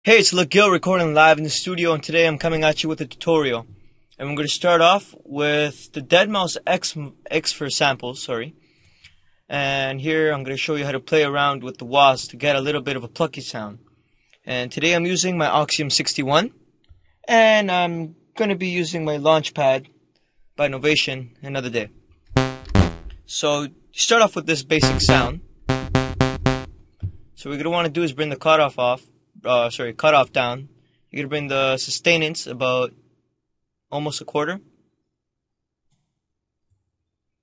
Hey, it's LaGuil recording live in the studio, and today I'm coming at you with a tutorial. And we're going to start off with the deadmau5 X for samples, And here I'm going to show you how to play around with the wahs to get a little bit of a plucky sound. And today I'm using my Oxium 61, and I'm going to be using my Launchpad by Novation another day. So you start off with this basic sound. So what we're going to want to do is bring the cutoff down. You're going to bring the sustainance about almost a quarter.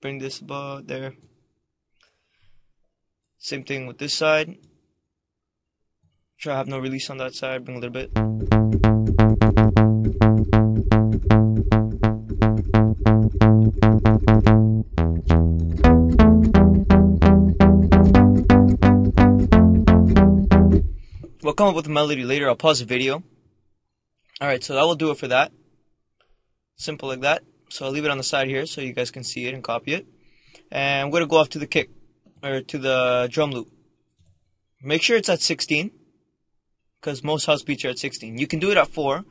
Bring this about there. Same thing with this side. Try to have no release on that side. Bring a little bit. We'll come up with a melody later. I'll pause the video. Alright, so that will do it for that. Simple like that. So I'll leave it on the side here so you guys can see it and copy it. And I'm going to go off to the kick, or to the drum loop. Make sure it's at 16, because most house beats are at 16. You can do it at 4.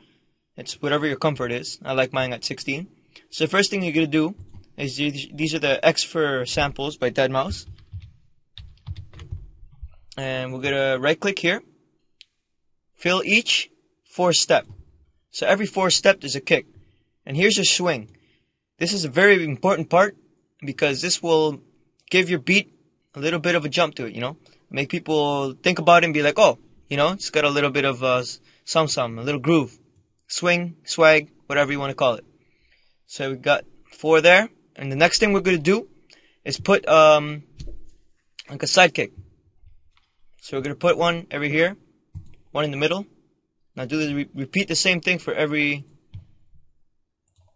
It's whatever your comfort is. I like mine at 16. So the first thing you're going to do is these are the X for samples by deadmau5. And we're going to right click here. Fill each 4th step. So every 4th step is a kick. And here's your swing. This is a very important part because this will give your beat a little bit of a jump to it, Make people think about it and be like, oh, it's got a little bit of a little groove. Swing, swag, whatever you want to call it. So we got 4 there. And the next thing we're going to do is put like a side kick. So we're going to put one every here. One in the middle. Now repeat the same thing for every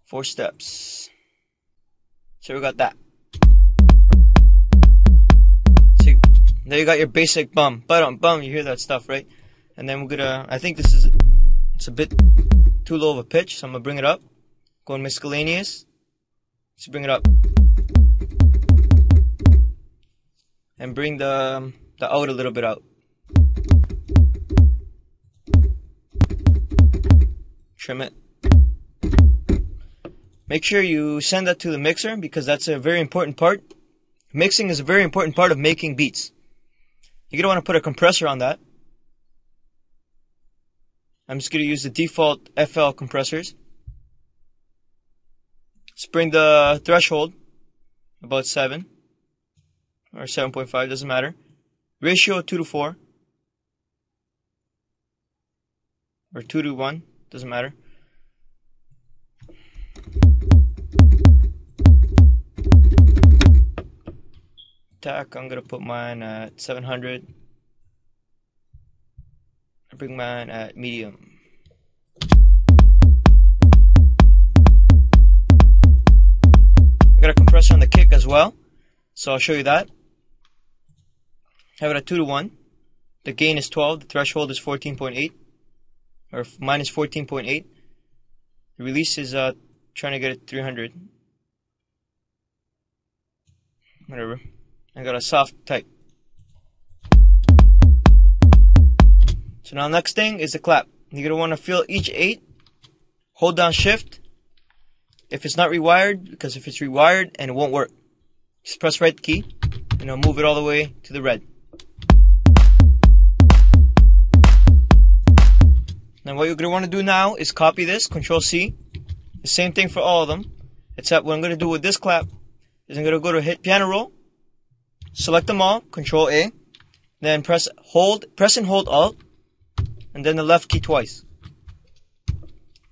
4 steps. So we got that. So there you got your basic bum. Bum, you hear that stuff, right? And then we're gonna, I think it's a bit too low of a pitch, so I'm gonna bring it up. Go in miscellaneous. Let's bring it up. And bring the out a little bit out. Trim it. Make sure you send that to the mixer because that's a very important part. Mixing is a very important part of making beats. You're going to want to put a compressor on that. I'm just going to use the default FL compressors. Let's bring the threshold about 7 or 7.5, doesn't matter. Ratio 2:4 or 2:1. Doesn't matter. Attack, I'm going to put mine at 700. I bring mine at medium. I got a compressor on the kick as well, so I'll show you that. Have it at 2:1. The gain is 12, the threshold is 14.8. Or minus 14.8. The release is trying to get it 300. Whatever. I got a soft type. So now next thing is the clap. You're going to want to feel each 8. Hold down shift. If it's not rewired, because if it's rewired and it won't work, just press right key and it'll move it all the way to the red. Now what you're going to want to do now is copy this, Control C. The same thing for all of them, except what I'm going to do with this clap is I'm going to go to hit piano roll, select them all, Control A, then press and hold Alt, and then the left key twice.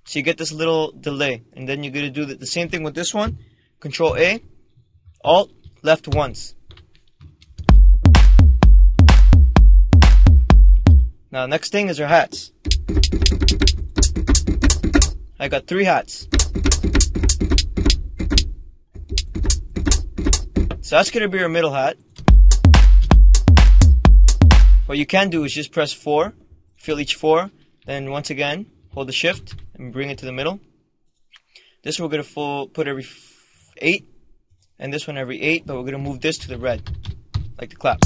So you get this little delay, and then you're going to do the same thing with this one, Control A, Alt, left once. Now next thing is our hats. I got 3 hats. So that's going to be your middle hat. What you can do is just press 4, fill each 4, then once again hold the shift and bring it to the middle. This we're going to put every 8, and this one every 8, but we're going to move this to the red, like the clap.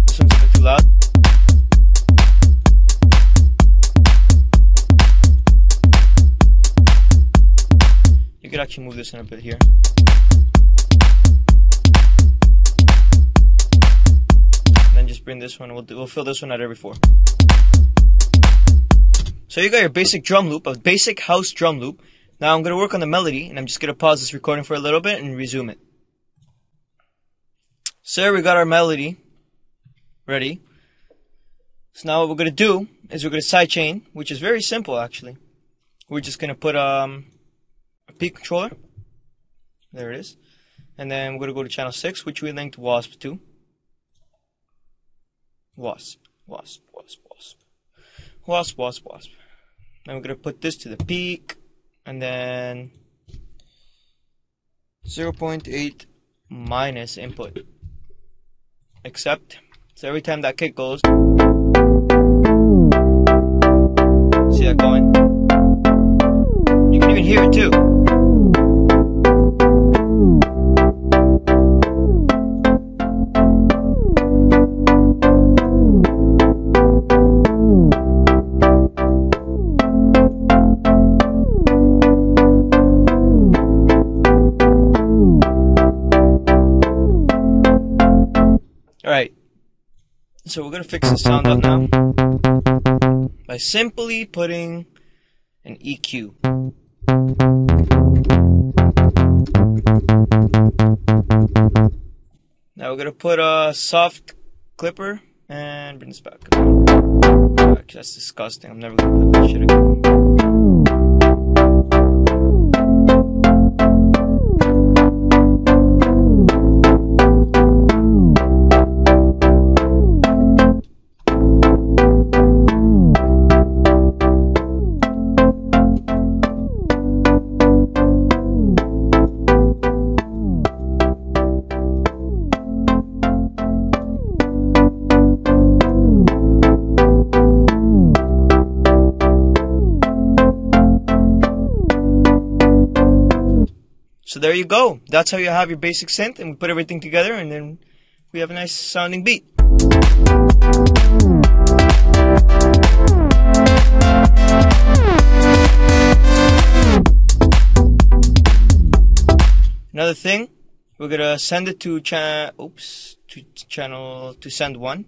This one's a bit too loud. actually move this in a bit here. And then just bring this one. We'll fill this one at every 4. So you got your basic drum loop, a basic house drum loop. Now I'm going to work on the melody, and I'm just going to pause this recording for a little bit and resume it. So we got our melody ready. So now what we're going to do is we're going to sidechain, which is very simple actually. We're just going to put a peak controller. There it is. And then we're going to go to channel 6, which we linked wasp to. Wasp, wasp, wasp, wasp. Wasp, wasp, wasp. Then we're going to put this to the peak. And then 0.8 minus input. Accept. So every time that kick goes, see that going? You can even hear it too. Alright, so we're going to fix the sound up now by simply putting an EQ. Now we're going to put a soft clipper and bring this back. That's disgusting. I'm never going to put that shit again. So there you go. That's how you have your basic synth, and we put everything together, and then we have a nice sounding beat. Another thing, we're gonna send it to channel to send 1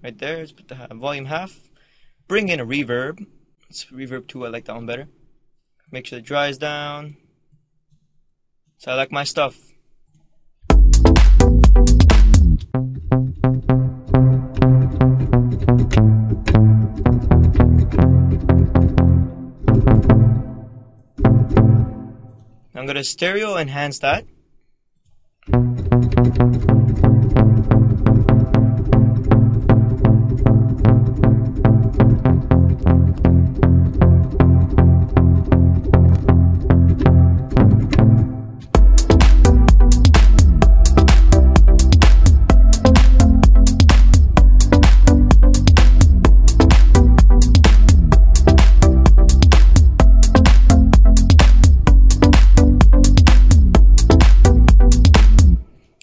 right there. Let's put the volume half. Bring in a reverb. It's reverb 2. I like that one better. Make sure it dries down. So I like my stuff. I'm going to stereo enhance that.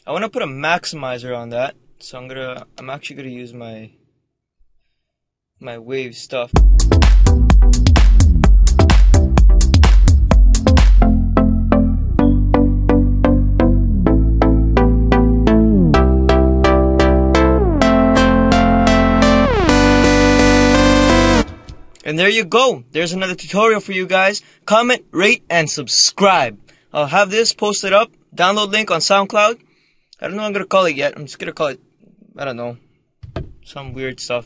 I want to put a maximizer on that, so I'm actually gonna use my wave stuff. And there you go. There's another tutorial for you guys. Comment, rate, and subscribe. I'll have this posted up. Download link on SoundCloud. I don't know what I'm going to call it yet. I'm just going to call it, I don't know, some weird stuff.